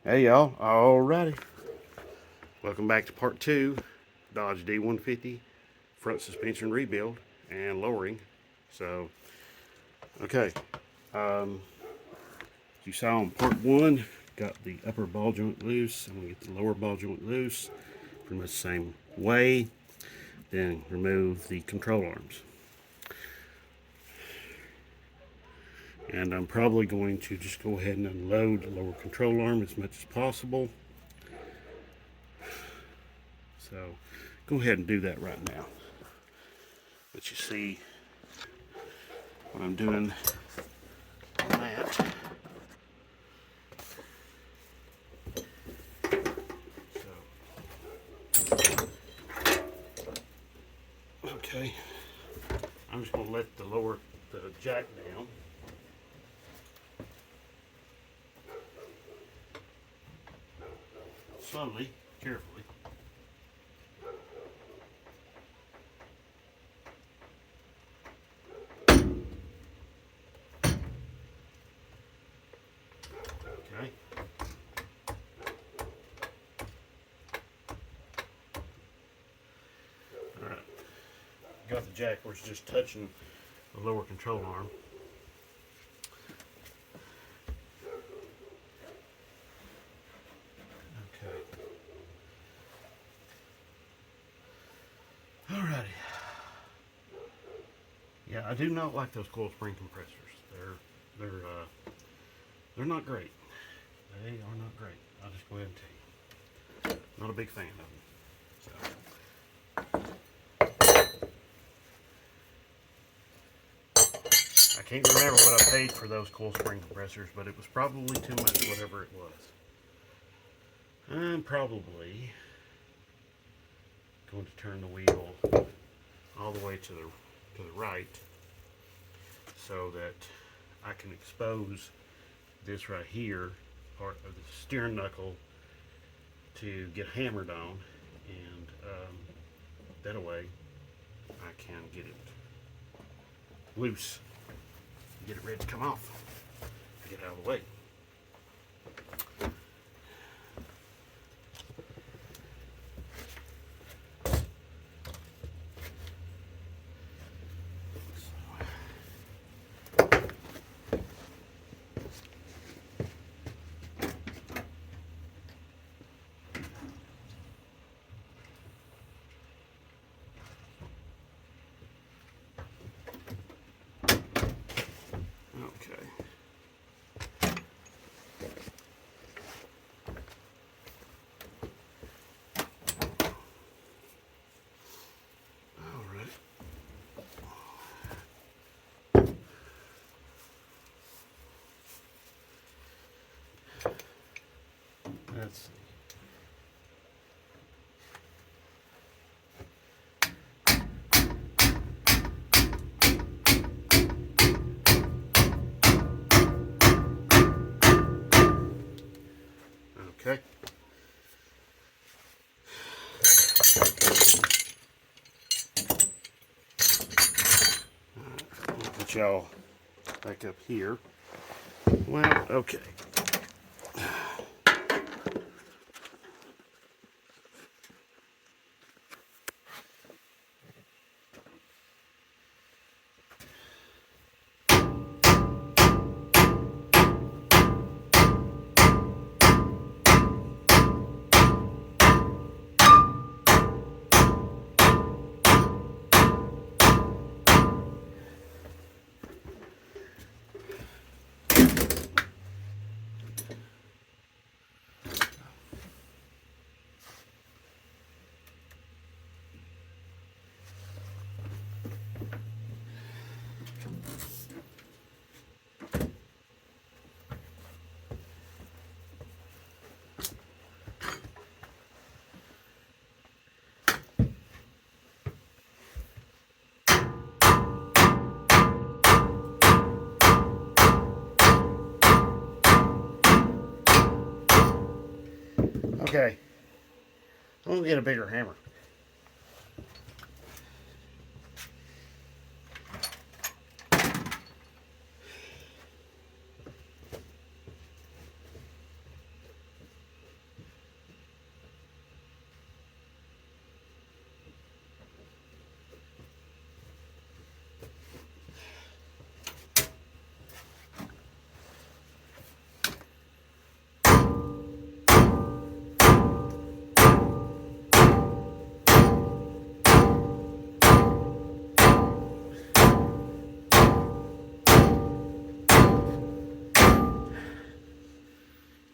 Hey y'all, alrighty. Welcome back to part 2, Dodge D150 front suspension rebuild and lowering. So, okay, you saw in part 1, got the upper ball joint loose. I'm going to get the lower ball joint loose, pretty much the same way. Then remove the control arms. And I'm probably going to just go ahead and unload the lower control arm as much as possible. So go ahead and do that right now. But you see what I'm doing on that. So, okay, I'm just going to let the jack down. Slowly, carefully. Okay. Alright. Got the jack where it's just touching the lower control arm. Okay. Alrighty. Yeah, I do not like those coil spring compressors. They're not great. They are not great. I'll just go ahead and tell you. Not a big fan of them. So, I can't remember what I paid for those coil spring compressors, but it was probably too much, whatever it was. I'm probably going to turn the wheel all the way to the right so that I can expose this right here, part of the steering knuckle, to get hammered on, and that way I can get it loose, get it ready to come off, get it out of the way. Okay. All right. Let's see. Okay. I'll put y'all back up here. Well, okay. Okay. I'm gonna get a bigger hammer.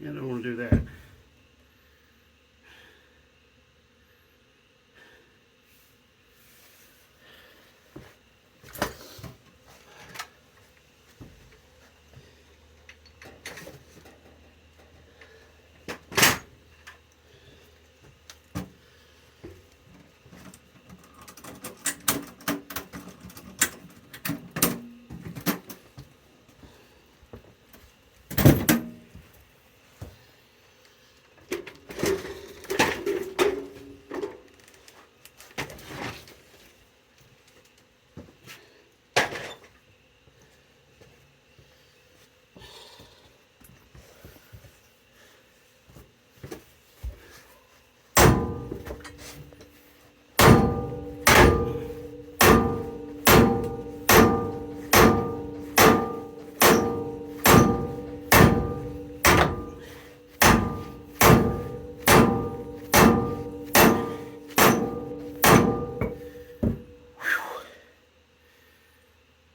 I don't want to do that.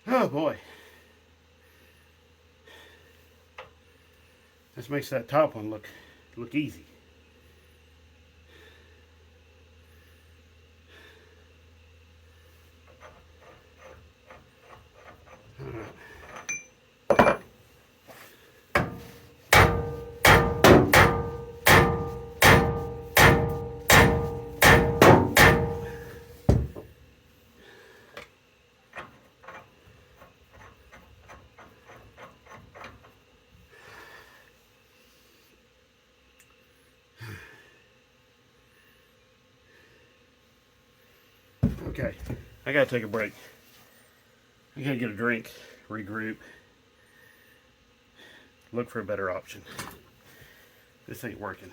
Oh boy. This makes that top one look easy. All right. Okay, I gotta take a break. I gotta get a drink, regroup, look for a better option. This ain't working.